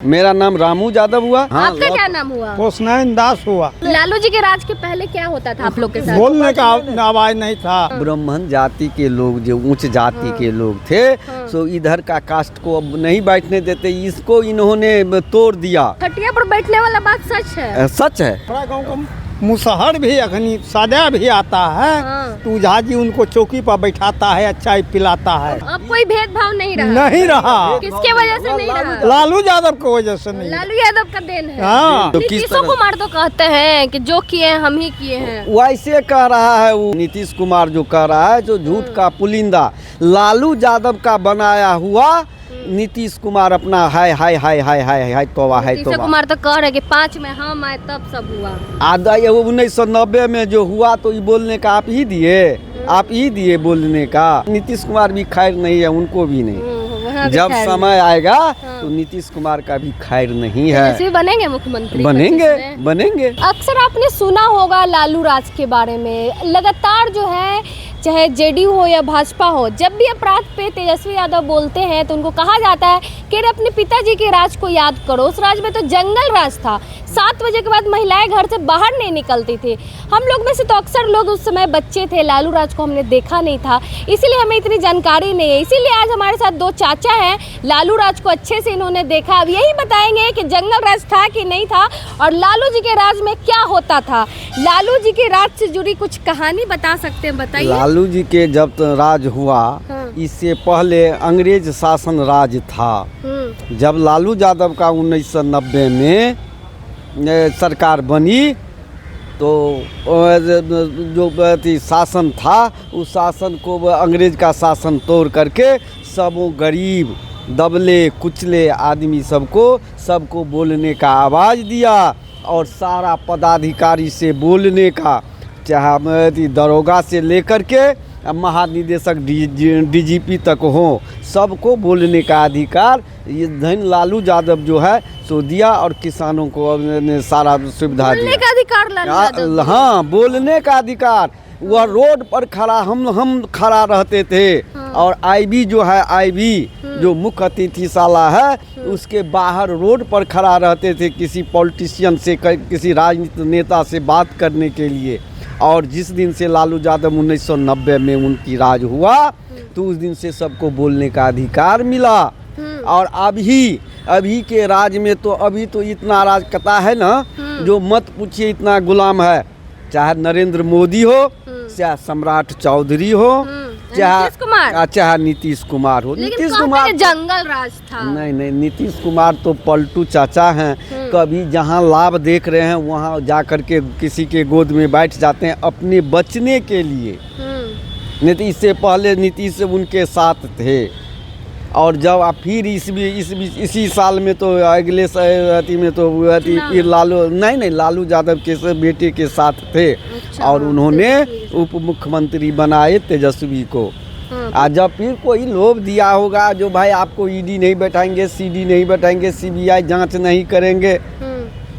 मेरा नाम रामू यादव हुआ। हाँ, आपका क्या नाम हुआ? हुसनैन दास हुआ। लालू जी के राज के पहले क्या होता था आप लोग के साथ? बोलने का आवाज नहीं था। ब्राह्मण जाति के लोग जो उच्च जाति के लोग थे सो इधर का कास्ट को अब नहीं बैठने देते, इसको इन्होंने तोड़ दिया। खटिया पर बैठने वाला बात सच है? सच है। थोड़ा गाँव का मुसहर भी अखनी सादा भी आता है तो ओझा जी उनको चौकी पर बैठाता है, अच्छा ही पिलाता है। अब कोई भेदभाव नहीं रहा? नहीं रहा। किसके वजह से नहीं रहा? लालू यादव की वजह से नहीं। लालू यादव का देन है। हाँ। तो किस नीतीश तरह कुमार तो कहते हैं कि जो किए हैं हम ही किए हैं। वैसे कह रहा है वो नीतीश कुमार जो कह रहा है, जो झूठ का पुलिंदा लालू यादव का बनाया हुआ नीतीश कुमार अपना हाय हाय हाय हाय हाय हाय तोबा है नीतीश तोबा। कुमार तो कह रहे कि 5 में हम आए तब सब हुआ। आधा ये 1990 में जो हुआ तो ये बोलने का आप ही दिए बोलने का। नीतीश कुमार भी खैर नहीं है, उनको भी नहीं। वहाँ भी जब खैर समय आएगा तो नीतीश कुमार का भी खैर नहीं है। ऐसे बनेंगे मुख्यमंत्री? बनेंगे। अक्सर आपने सुना होगा लालू राज के बारे में। लगातार जो है, चाहे जेडीयू हो या भाजपा हो, जब भी अपराध पे तेजस्वी यादव बोलते हैं तो उनको कहा जाता है कि अरे अपने पिताजी के राज को याद करो। उस राज में तो जंगल राज था। 7 बजे के बाद महिलाएं घर से बाहर नहीं निकलती थी। हम लोग में से तो अक्सर लोग उस समय बच्चे थे, लालू राज को हमने देखा नहीं था, इसीलिए हमें इतनी जानकारी नहीं है। इसीलिए आज हमारे साथ 2 चाचा हैं, लालू राज को अच्छे से इन्होंने देखा। अब यही बताएंगे कि जंगल राज था कि नहीं था और लालू जी के राज में क्या होता था। लालू जी के राज से जुड़ी कुछ कहानी बता सकते हैं? बताइए। लालू जी के जब राज हुआ, इससे पहले अंग्रेज शासन राज था। जब लालू यादव का 1990 में सरकार बनी तो जो शासन था उस शासन को अंग्रेज का शासन तोड़ करके सब गरीब दबले कुचले आदमी सबको बोलने का आवाज़ दिया और सारा पदाधिकारी से बोलने का, चाहे दरोगा से लेकर के महानिदेशक डीजीपी तक हो, सबको बोलने का अधिकार ये धन लालू यादव जो है सो दिया और किसानों को सारा सुविधा दिया। बोलने का अधिकार लालू यादव? हाँ, बोलने का अधिकार। वह रोड पर खड़ा हम खड़ा रहते थे और आईबी जो है, आईबी जो मुख्य अतिथिशाला है उसके बाहर रोड पर खड़ा रहते थे किसी पॉलिटिशियन से, किसी राजनीतिक नेता से बात करने के लिए। और जिस दिन से लालू यादव 1990 में उनकी राज हुआ तो उस दिन से सबको बोलने का अधिकार मिला। और अभी के राज में तो अभी तो इतना अराजकता है ना, जो मत पूछिए, इतना गुलाम है। चाहे नरेंद्र मोदी हो, चाहे सम्राट चौधरी हो, चाहे नीतीश कुमार हो। नीतीश कुमार जंगल राज था। नहीं, नीतीश कुमार तो पलटू चाचा हैं। कभी जहां लाभ देख रहे हैं वहां जाकर के किसी के गोद में बैठ जाते हैं अपने बचने के लिए। नहीं तो इससे पहले नीतीश उनके साथ थे। और जब आप फिर इसी साल में तो अगले अति में तो फिर लालू यादव के बेटे के साथ थे। अच्छा, और उन्होंने उप मुख्यमंत्री बनाए तेजस्वी को। आज जब फिर कोई लोभ दिया होगा जो भाई आपको ईडी नहीं बैठाएंगे, सीडी नहीं बैठाएंगे, सीबीआई जांच नहीं करेंगे,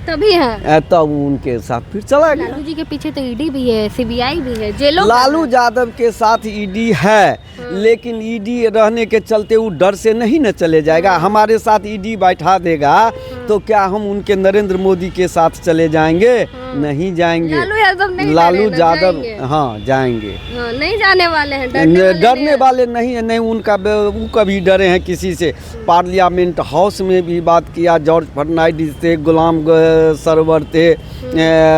तभी है तब उनके साथ फिर चला गया। लालू जी के पीछे तो ईडी भी है, सीबीआई भी है, जेलों। लालू यादव के साथ ईडी है, लेकिन ईडी रहने के चलते वो डर से नहीं न चले जाएगा। हमारे साथ ईडी बैठा देगा तो क्या हम उनके नरेंद्र मोदी के साथ चले जाएंगे? नहीं जाएंगे। लालू यादव हाँ जाएंगे। नहीं जाने वाले हैं, डरने वाले नहीं है। नहीं, वो कभी डरे हैं किसी से। पार्लियामेंट हाउस में भी बात किया, जॉर्ज फर्नांडिस थे, गुलाम सरवर थे,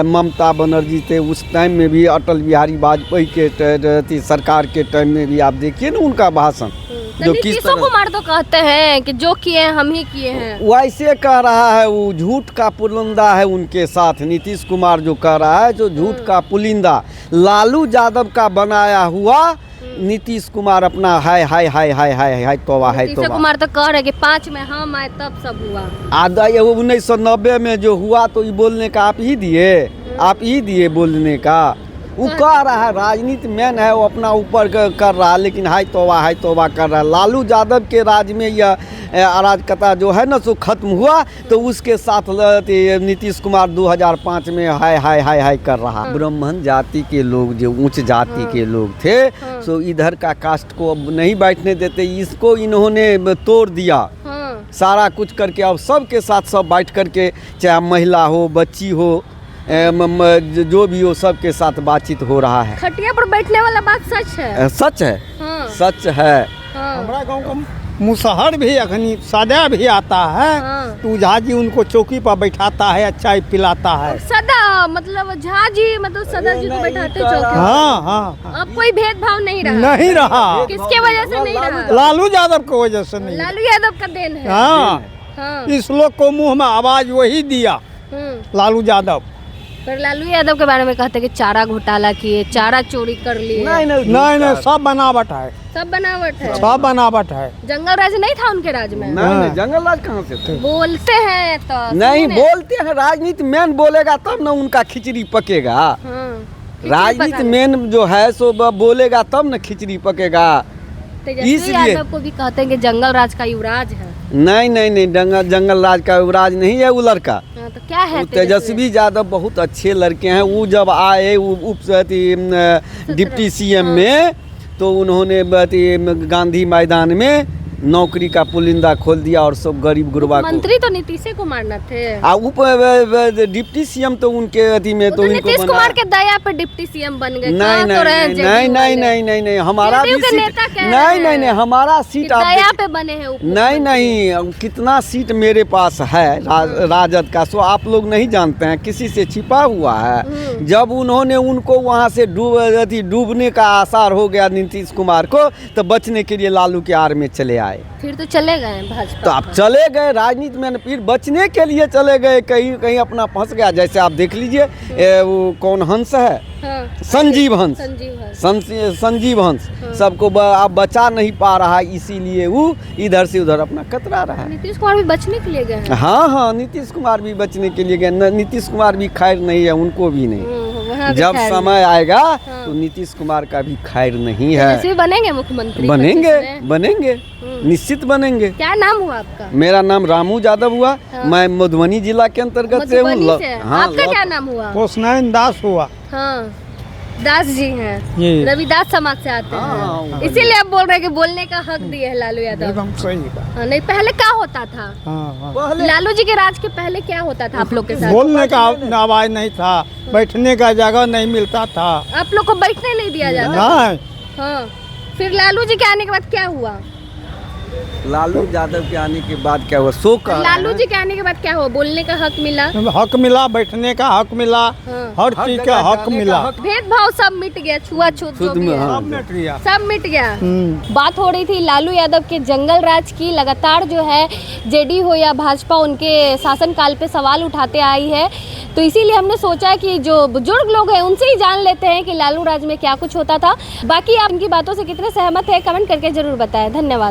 ममता बनर्जी थे, उस टाइम में भी अटल बिहारी वाजपेयी के सरकार के टाइम में भी आप देखिए ना उनका भाषण। जो किस तरह कुमार तो कहते हैं कि जो किए हैं हम ही किए हैं। वैसे कह रहा है वो झूठ का पुलिंदा है उनके साथ। नीतीश कुमार जो कह रहा है, जो झूठ का पुलिंदा लालू यादव का बनाया हुआ नीतीश कुमार अपना हाय हाय हाय हाय हाय हाय तोबा है तोबा। नीतीश कुमार तो कह रहे कि 5 में हम आए तब सब हुआ। आधा ये 1990 में जो हुआ तो ये बोलने का आप ही दिए बोलने का। वो कह रहा है, राजनीति मैन है, वो अपना ऊपर कर रहा है, लेकिन हाय तौबा कर रहा है। लालू यादव के राज में यह अराजकता जो है ना सो खत्म हुआ तो उसके साथ नीतीश कुमार 2005 में हाय हाय हाय हाय कर रहा। ब्राह्मण जाति के लोग जो उच्च जाति के लोग थे सो इधर का कास्ट को अब नहीं बैठने देते, इसको इन्होंने तोड़ दिया। सारा कुछ करके अब सबके साथ सब बैठ करके, चाहे महिला हो, बच्ची हो, जो भी हो, सबके साथ बातचीत हो रहा है। खटिया पर बैठने वाला बात सच है। सच है, हाँ। सच है। हाँ। हमारा गांव का मुसहर भी अखनी सादा भी आता है। हाँ। तो झा जी उनको चौकी पर बैठाता है, अच्छा पिलाता है। सदा मतलब झा जी मतलब सदा जी को बैठाते चौकी पर। हाँ हाँ अब कोई भेदभाव नहीं रहा। नहीं रहा। किसके वजह से नहीं रहा? लालू यादव की वजह से नहीं। लालू यादव का देन है। हाँ, हाँ। इस लोग को मुंह में आवाज वही दिया, लालू यादव। पर लालू यादव के बारे में कहते हैं कि चारा घोटाला किए, चारा चोरी कर लिए। नहीं, सब बनावट है, सब बनावट है। सब बनावट है। जंगल राज नहीं था उनके राज में। नहीं, जंगल राज कहाँ से थे? बोलते हैं तो नहीं सुनिए। बोलते हैं, राजनीति मैन बोलेगा तब ना उनका खिचड़ी पकेगा। हाँ। राजनीति मैन जो है सो बोलेगा तब ना खिचड़ी पकेगा। तेजस्वी इसलिए- यादव को भी कहते हैं कि जंगल राज का युवराज है। नहीं, जंगल राज का युवराज नहीं है वो लड़का। हाँ, तो क्या है वो तेजस्वी यादव बहुत अच्छे लड़के हैं। वो जब आए डिप्टी सीएम में, तो उन्होंने गांधी मैदान में नौकरी का पुलिंदा खोल दिया और सब गरीब गुरबा को। मंत्री तो नीतीश कुमार न थे। डिप्टी सीएम तो उनके अथी में वो तो तो इनको नीतीश बना- कुमार के दया पे डिप्टी सीएम बन गए। नहीं कहाँ तो रहे नहीं JDU नहीं वाले? नहीं हमारा भी JDU के सीट नेता कह रहे नहीं हैं नहीं हमारा कि सीट आप दया देखिए। पे बने हैं उप नहीं मुख्यमंत्री। कितना सीट मेरे पास है राजद का, सो आप लोग नहीं जानते हैं, किसी से छिपा हुआ है। जब उन्होंने उनको वहाँ से डूबने का आसार हो गया नीतीश कुमार को, तो बचने के लिए लालू के आड़ में चले आए। फिर तो चले गए भाजपा। तो आप चले गए राजनीति में, फिर बचने के लिए चले गए, कहीं कहीं अपना फंस गया। जैसे आप देख लीजिए वो कौन हंस है, हाँ। संजीव हंस। संजीव हंस हाँ। सबको आप बचा नहीं पा रहा है, इसीलिए वो इधर से उधर अपना कतरा रहा है। नीतीश कुमार भी बचने के लिए गए हैं। हाँ, नीतीश कुमार भी बचने के लिए गए। नीतीश कुमार भी खैर नहीं है, उनको भी नहीं। वहाँ भी जब खैर समय आएगा हाँ। तो नीतीश कुमार का भी खैर नहीं है। तेजस्वी बनेंगे मुख्यमंत्री? बनेंगे 25 में? बनेंगे, निश्चित बनेंगे। क्या नाम हुआ आपका? मेरा नाम रामू यादव हुआ। हाँ। मैं मधुबनी जिला के अंतर्गत से हूँ। मधुबनी से? हाँ, आपका क्या नाम हुआ? हुसनैन दास हुआ। हाँ, दास जी हैं, ये रविदास समाज से आते हाँ, हैं, इसीलिए आप बोल रहे हैं कि बोलने का हक दिए है लालू यादव। एकदम सही बात। हाँ, नहीं पहले क्या होता था? हाँ। पहले लालू जी के राज के पहले क्या होता था आप लोग के साथ? बोलने का आवाज नहीं था, बैठने का जगह नहीं मिलता था। आप लोग को बैठने नहीं दिया जाता था? नहीं, हाँ। फिर लालू जी के आने के बाद क्या हुआ? लालू यादव के आने के बाद क्या हुआ, सो कह रहे लालू हैं। जी के आने के बाद क्या हुआ? बोलने का हक मिला? हक मिला, बैठने का हक मिला, हाँ। हर हर चीज जगह का हक जाने का मिला। हक- भेदभाव सब मिट गया, छुआछूत जो छूत भी में, है, हाँ। सब ने किया। सब मिट गया। हम्म। बात हो रही थी लालू यादव के जंगल राज की। लगातार जो है जेडीयू हो या भाजपा उनके शासनकाल पे सवाल उठाते आई है, तो इसीलिए हमने सोचा कि जो बुजुर्ग लोग हैं उनसे ही जान लेते हैं कि लालू राज में क्या कुछ होता था। बाकी आप इनकी बातों से कितने सहमत है, कमेंट करके जरूर बताएं। धन्यवाद।